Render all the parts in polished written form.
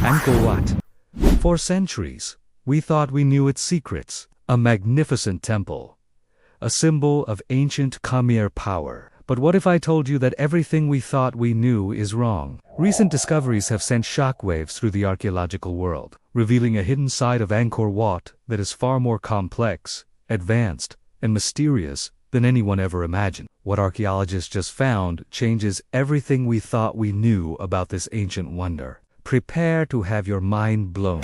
Angkor Wat. For centuries, we thought we knew its secrets. A magnificent temple. A symbol of ancient Khmer power. But what if I told you that everything we thought we knew is wrong? Recent discoveries have sent shockwaves through the archaeological world, revealing a hidden side of Angkor Wat that is far more complex, advanced, and mysterious than anyone ever imagined. What archaeologists just found changes everything we thought we knew about this ancient wonder. Prepare to have your mind blown.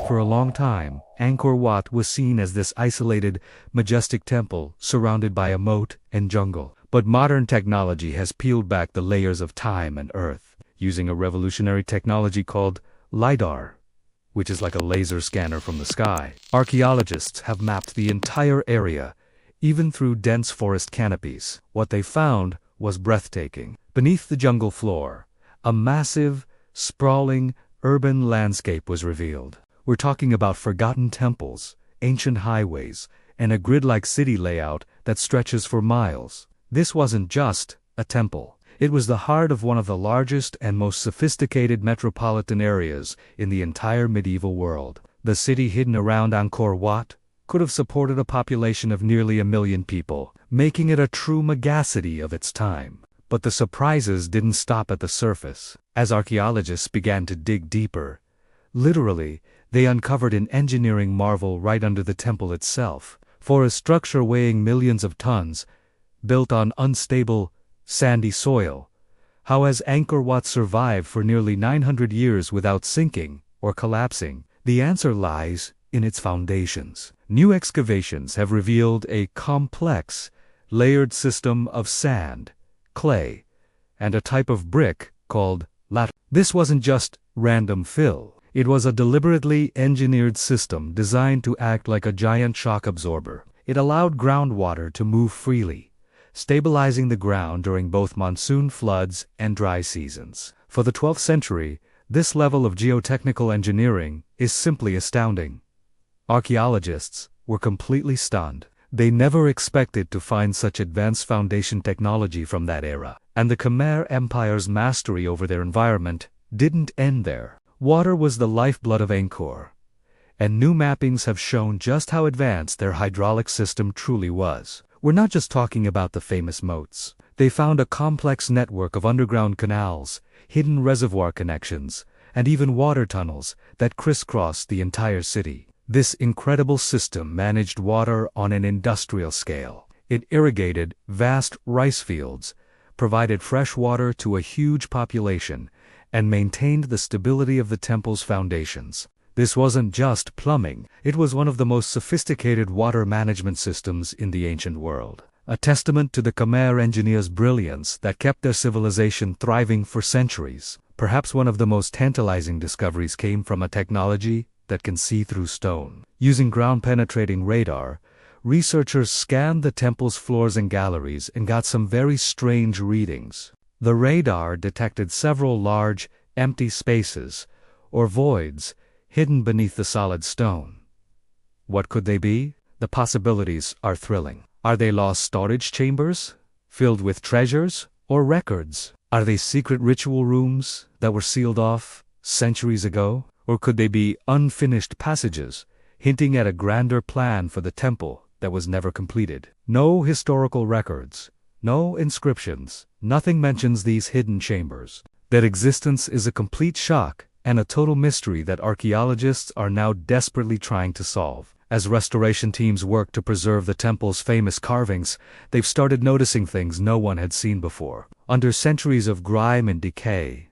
For a long time, Angkor Wat was seen as this isolated, majestic temple surrounded by a moat and jungle. But modern technology has peeled back the layers of time and earth, using a revolutionary technology called LiDAR, which is like a laser scanner from the sky. Archaeologists have mapped the entire area, even through dense forest canopies. What they found was breathtaking. Beneath the jungle floor, a massive, sprawling, urban landscape was revealed. We're talking about forgotten temples, ancient highways, and a grid-like city layout that stretches for miles. This wasn't just a temple. It was the heart of one of the largest and most sophisticated metropolitan areas in the entire medieval world. The city hidden around Angkor Wat could have supported a population of nearly 1 million people, making it a true megacity of its time. But the surprises didn't stop at the surface. As archaeologists began to dig deeper, literally, they uncovered an engineering marvel right under the temple itself. For a structure weighing millions of tons, built on unstable, sandy soil, how has Angkor Wat survived for nearly 900 years without sinking or collapsing? The answer lies in its foundations. New excavations have revealed a complex, layered system of sand, clay, and a type of brick called laterite. This wasn't just random fill. It was a deliberately engineered system designed to act like a giant shock absorber. It allowed groundwater to move freely, stabilizing the ground during both monsoon floods and dry seasons. For the 12th century, this level of geotechnical engineering is simply astounding. Archaeologists were completely stunned. They never expected to find such advanced foundation technology from that era. And the Khmer Empire's mastery over their environment didn't end there. Water was the lifeblood of Angkor, and new mappings have shown just how advanced their hydraulic system truly was. We're not just talking about the famous moats. They found a complex network of underground canals, hidden reservoir connections, and even water tunnels that crisscrossed the entire city. This incredible system managed water on an industrial scale. It irrigated vast rice fields, provided fresh water to a huge population, and maintained the stability of the temple's foundations. This wasn't just plumbing, it was one of the most sophisticated water management systems in the ancient world. A testament to the Khmer engineers' brilliance that kept their civilization thriving for centuries. Perhaps one of the most tantalizing discoveries came from a technology that can see through stone. Using ground-penetrating radar, researchers scanned the temple's floors and galleries and got some very strange readings. The radar detected several large, empty spaces, or voids, hidden beneath the solid stone. What could they be? The possibilities are thrilling. Are they lost storage chambers, filled with treasures, or records? Are they secret ritual rooms that were sealed off centuries ago? Or could they be unfinished passages, hinting at a grander plan for the temple that was never completed? No historical records, no inscriptions, nothing mentions these hidden chambers. Their existence is a complete shock and a total mystery that archaeologists are now desperately trying to solve. As restoration teams work to preserve the temple's famous carvings, they've started noticing things no one had seen before. Under centuries of grime and decay,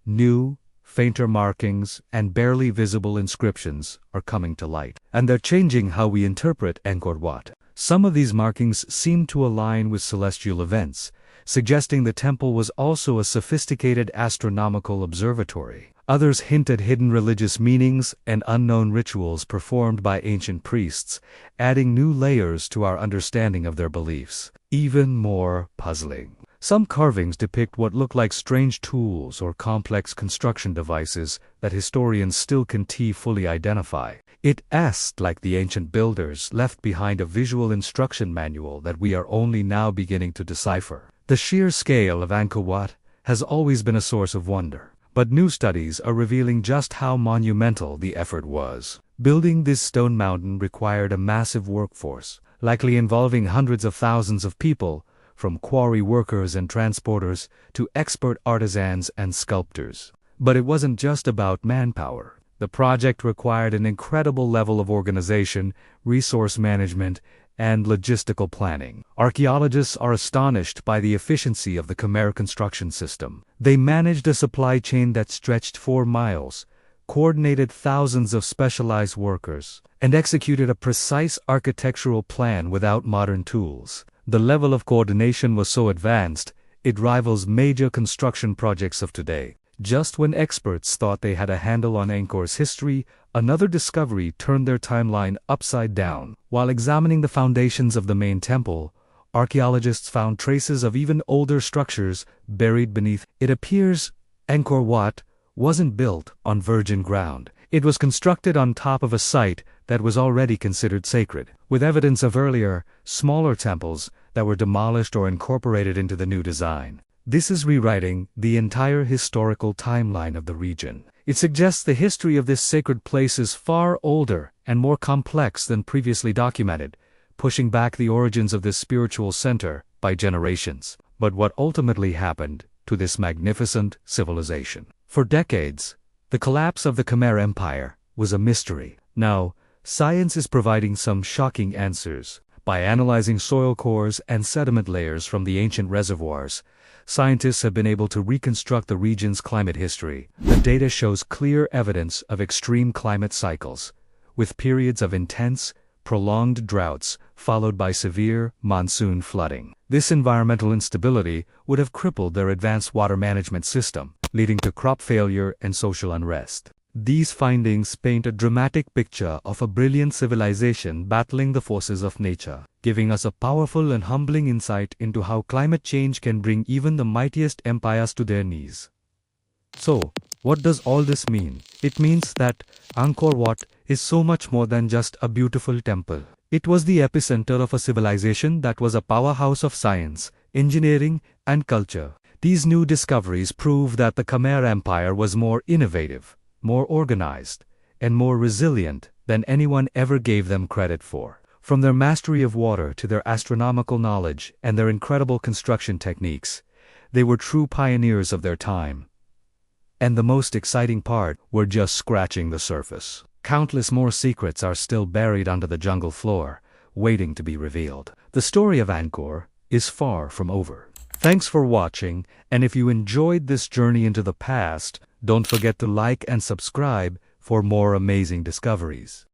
new, fainter markings and barely visible inscriptions are coming to light. And they're changing how we interpret Angkor Wat. Some of these markings seem to align with celestial events, suggesting the temple was also a sophisticated astronomical observatory. Others hint at hidden religious meanings and unknown rituals performed by ancient priests, adding new layers to our understanding of their beliefs. Even more puzzling. Some carvings depict what look like strange tools or complex construction devices that historians still can't fully identify. It's like the ancient builders left behind a visual instruction manual that we are only now beginning to decipher. The sheer scale of Angkor Wat has always been a source of wonder. But new studies are revealing just how monumental the effort was. Building this stone mountain required a massive workforce, likely involving hundreds of thousands of people, from quarry workers and transporters to expert artisans and sculptors. But it wasn't just about manpower. The project required an incredible level of organization, resource management, and logistical planning. Archaeologists are astonished by the efficiency of the Khmer construction system. They managed a supply chain that stretched 4 miles, coordinated thousands of specialized workers, and executed a precise architectural plan without modern tools. The level of coordination was so advanced, it rivals major construction projects of today. Just when experts thought they had a handle on Angkor's history, another discovery turned their timeline upside down. While examining the foundations of the main temple, archaeologists found traces of even older structures buried beneath. It appears Angkor Wat wasn't built on virgin ground. It was constructed on top of a site that was already considered sacred, with evidence of earlier, smaller temples that were demolished or incorporated into the new design. This is rewriting the entire historical timeline of the region. It suggests the history of this sacred place is far older and more complex than previously documented, pushing back the origins of this spiritual center by generations. But what ultimately happened to this magnificent civilization? For decades, the collapse of the Khmer Empire was a mystery. Now, science is providing some shocking answers. By analyzing soil cores and sediment layers from the ancient reservoirs, scientists have been able to reconstruct the region's climate history. The data shows clear evidence of extreme climate cycles, with periods of intense, prolonged droughts followed by severe monsoon flooding. This environmental instability would have crippled their advanced water management system, leading to crop failure and social unrest. These findings paint a dramatic picture of a brilliant civilization battling the forces of nature, giving us a powerful and humbling insight into how climate change can bring even the mightiest empires to their knees. So, what does all this mean? It means that Angkor Wat is so much more than just a beautiful temple. It was the epicenter of a civilization that was a powerhouse of science, engineering, and culture. These new discoveries prove that the Khmer Empire was more innovative, more organized, and more resilient than anyone ever gave them credit for. From their mastery of water to their astronomical knowledge and their incredible construction techniques, they were true pioneers of their time. And the most exciting part, we're just scratching the surface. Countless more secrets are still buried under the jungle floor, waiting to be revealed. The story of Angkor is far from over. Thanks for watching, and if you enjoyed this journey into the past, don't forget to like and subscribe for more amazing discoveries.